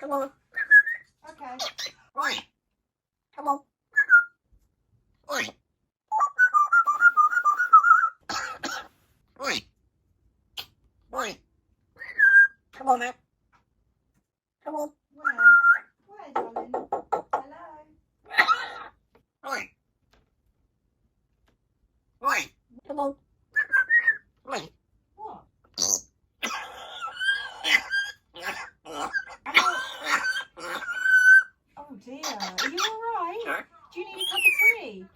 Come on. Okay. Oi. Come on. Oi. Oi. Oi. Come on now. Come on. Where, darling? Hello? Oi. Oi. Come on. Oi. What? Oh dear. Are you alright? Do you need a cup of tea?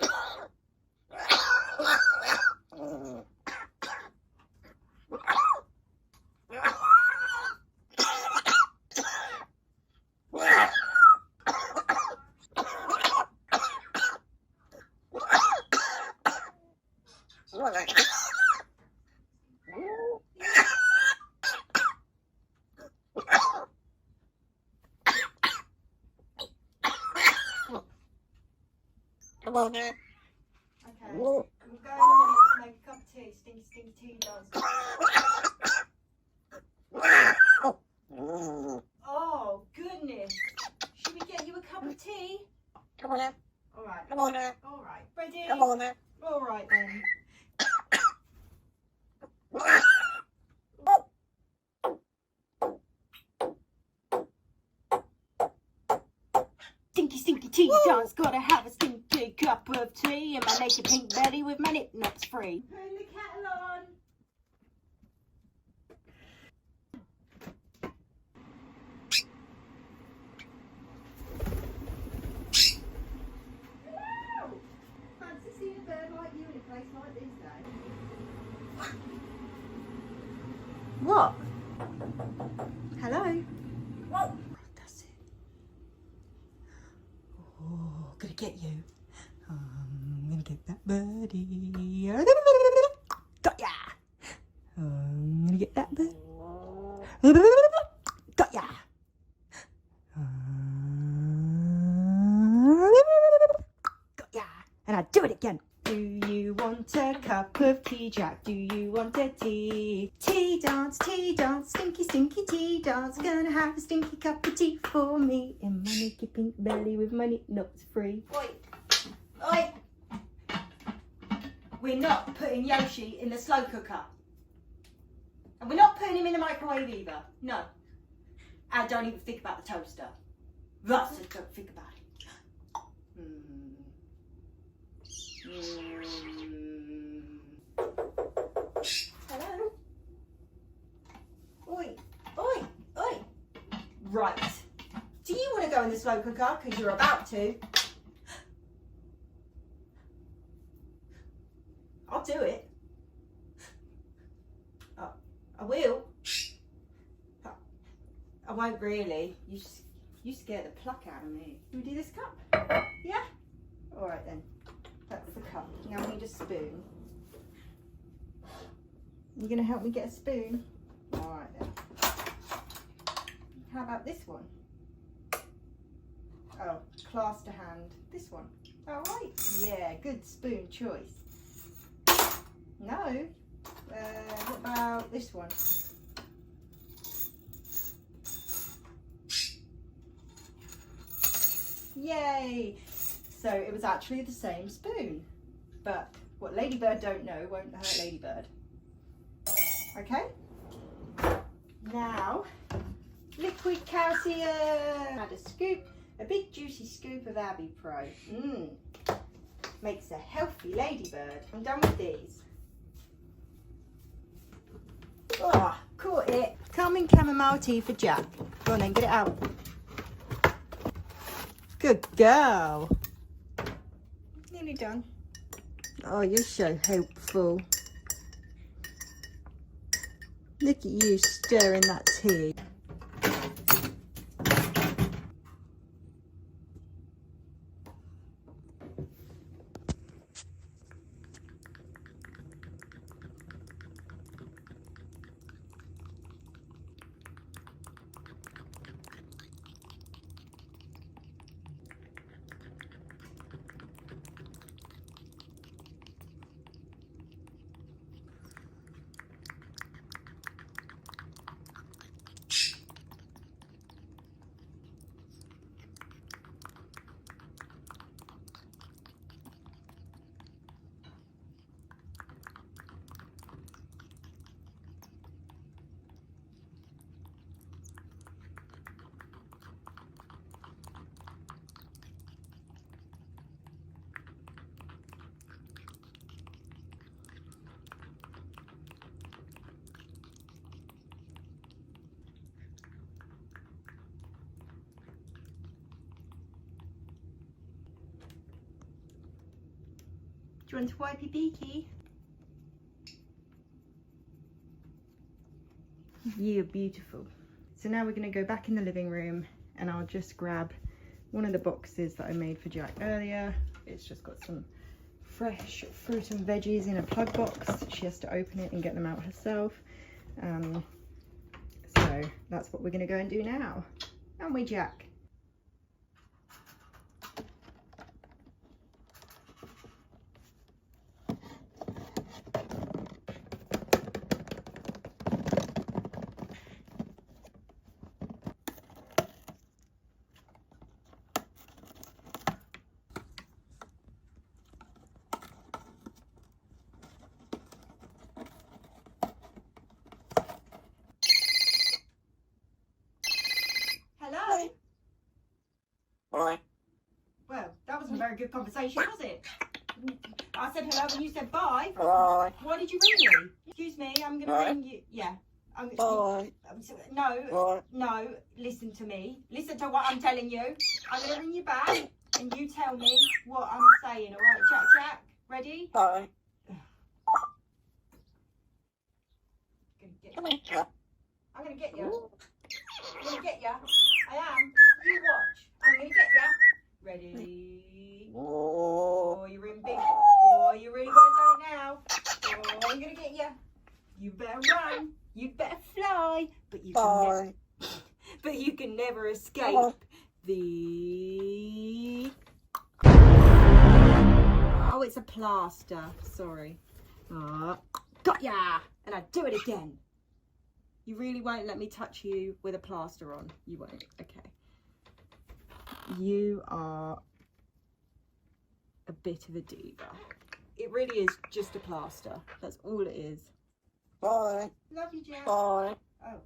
Come on now. Okay. We'll go in a minute to make a cup of tea. Stinky, stinky tea does. Oh, goodness. Should we get you a cup of tea? Come on now. Alright. Come on now. Alright. Ready? Come on now. Alright then. Stinky, stinky tea dance. Gotta have a stinky cup of tea in my naked pink belly with my nip nuts free. Putting the kettle on. Hello! Fancy seeing a bird like you in a place like this, though. What? Hello? Whoa! That's it. Oh, gonna get you. I'm gonna get that birdie. Got ya! I'm gonna get that bird. Got ya! Got ya! And I do it again. Do you want a cup of tea, Jack? Do you want a tea? Tea dance, stinky, stinky tea dance. Gonna have a stinky cup of tea for me in my naked pink belly with my nip nuts free. Oi! Oi! We're not putting Yoshi in the slow cooker. And we're not putting him in the microwave either. No. And don't even think about the toaster. Russ, don't think about it. Hello? Oi, oi, oi. Right. Do you want to go in the slow cooker? Because you're about to. I'll do it. I will. I won't really. You scare the pluck out of me. Can we do this cup? Yeah? Alright then. That's the cup. Now we need a spoon. You gonna help me get a spoon? Alright then. How about this one? Oh, class to hand. This one. Alright. Yeah, good spoon choice. No. What about this one? Yay! So it was actually the same spoon. But what Ladybird don't know won't hurt Ladybird. Okay? Now, liquid calcium. Add a scoop, a big juicy scoop of Abbey Pro. Makes a healthy Ladybird. I'm done with these. Oh, caught it. Calming chamomile tea for Jack. Go on then, get it out. Good girl. Nearly done. Oh, you're so hopeful. Look at you stirring that tea. and twipey beaky. You're beautiful. So now we're going to go back in the living room and I'll just grab one of the boxes that I made for Jack earlier. It's just got some fresh fruit and veggies in a plug box. She has to open it and get them out herself. So that's what we're going to go and do now. Aren't we, Jack? Hello? Boy. Well, that wasn't a very good conversation, was it? I said hello and you said bye. Boy. Why did you ring me? Excuse me, I'm going to ring you. Yeah. Boy. No, Boy. no, listen to me. Listen to what I'm telling you. I'm going to ring you back and you tell me what I'm saying, alright? Jack, ready? Boy. I'm going to get you. I'm going to get you. I'm going to get you. I am. You watch. I'm going to get you. Ready? Oh, you're in big. Oh, you're really going to do it now. Oh, I'm going to get you. You better run. You better fly. But you can never escape the... Oh, it's a plaster. Sorry. Oh, got ya. And I do it again. You really won't let me touch you with a plaster on. You won't. Okay. You are a bit of a diva. It really is just a plaster. That's all it is. Boy. Love you, Jack. Boy. Oh.